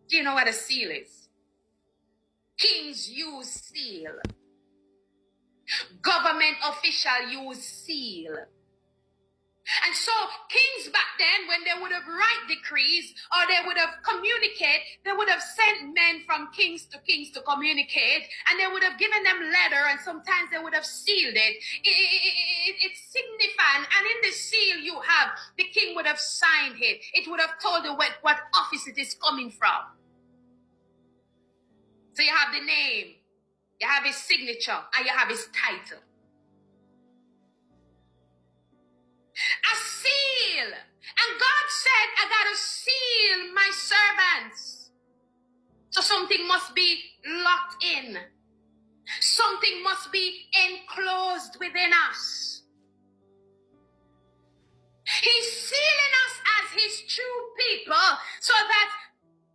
Do you know what a seal is? Kings use seal. Government official use seal. And so kings back then, when they would have write decrees or they would have communicate, they would have sent men from kings to communicate, and they would have given them letter, and sometimes they would have sealed it. It's signifying, and in the seal you have, the king would have signed it. It would have told you what office it is coming from. So you have the name, you have his signature, and you have his title. A seal. And God said, I gotta seal my servants. So something must be locked in. Something must be enclosed within us. He's sealing us as his true people so that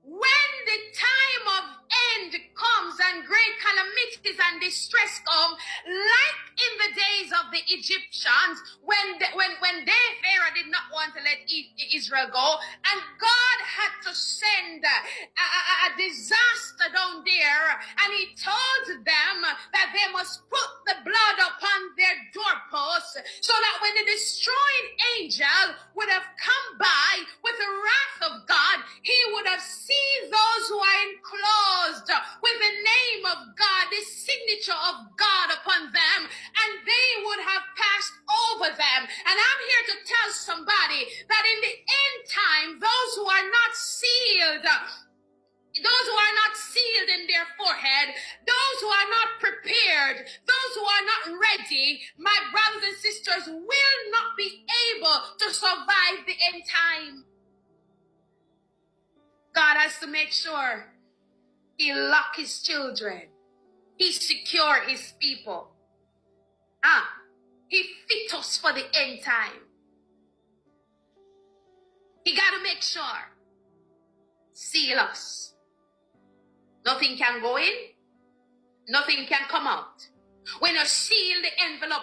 when the time of end comes and great calamities and distress come, like in the days of the Egyptians, when Pharaoh did not want to let Israel go, and God had to send a disaster down there, and he told them that they must put the blood upon their doorposts, so that when the destroying angel would have come by with the wrath of God, he would have seen those who are enclosed with the name of God, the signature of God upon them, and they would have passed over them. And I'm here to tell somebody that in the end time, those who are not sealed, those who are not sealed in their forehead, those who are not prepared, those who are not ready, my brothers and sisters, will not be able to survive the end time. God has to make sure he lock his children. He secure his people. He fit us for the end time. He got to make sure. Seal us. Nothing can go in. Nothing can come out. When you seal the envelope,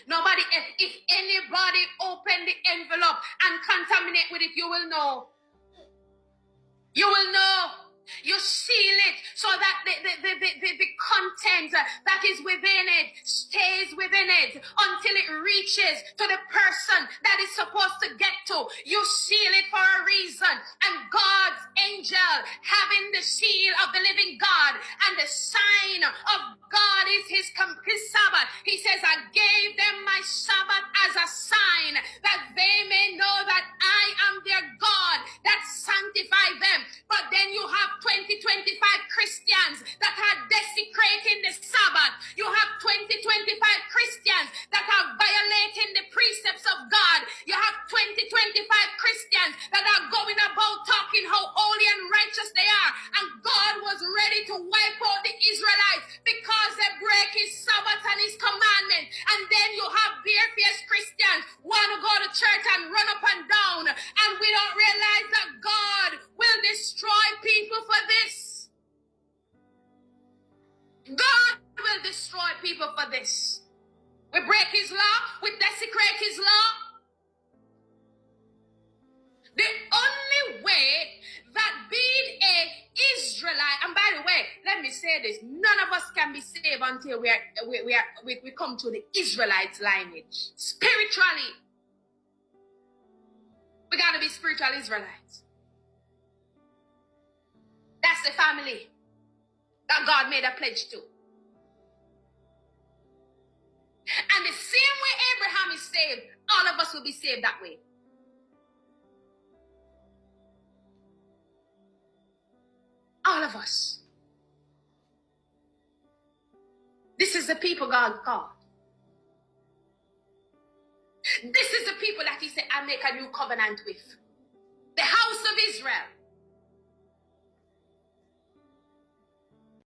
nobody, if anybody open the envelope and contaminate with it, you will know. You will know. You seal it so that the content that is within it stays within it until it reaches to the person that is supposed to get to. You seal it for a reason. And God's angel having the seal of the living God, and the sign of God is his Sabbath. He says, I gave them my Sabbath as a sign that they may know that I am their God, that sanctify them. But then you have 25 Christians that are desecrating the Sabbath. You have 25 Christians that are violating the precepts of God. You have 25 Christians that are going about talking how holy and righteous they are. And God was ready to wipe out the Israelites because they break his Sabbath and his commandment. And then you have bare-faced Christians want to go to church and run up and down. And we don't realize that God will destroy people for this. God will destroy people for this. We break his law, we desecrate his law. The only way that being an Israelite, and by the way, let me say this, none of us can be saved until we come to the Israelite lineage. Spiritually, we got to be spiritual Israelites. That's the family that God made a pledge to. And the same way Abraham is saved, all of us will be saved that way. All of us. This is the people God called. This is the people that he said, I make a new covenant with. The house of Israel.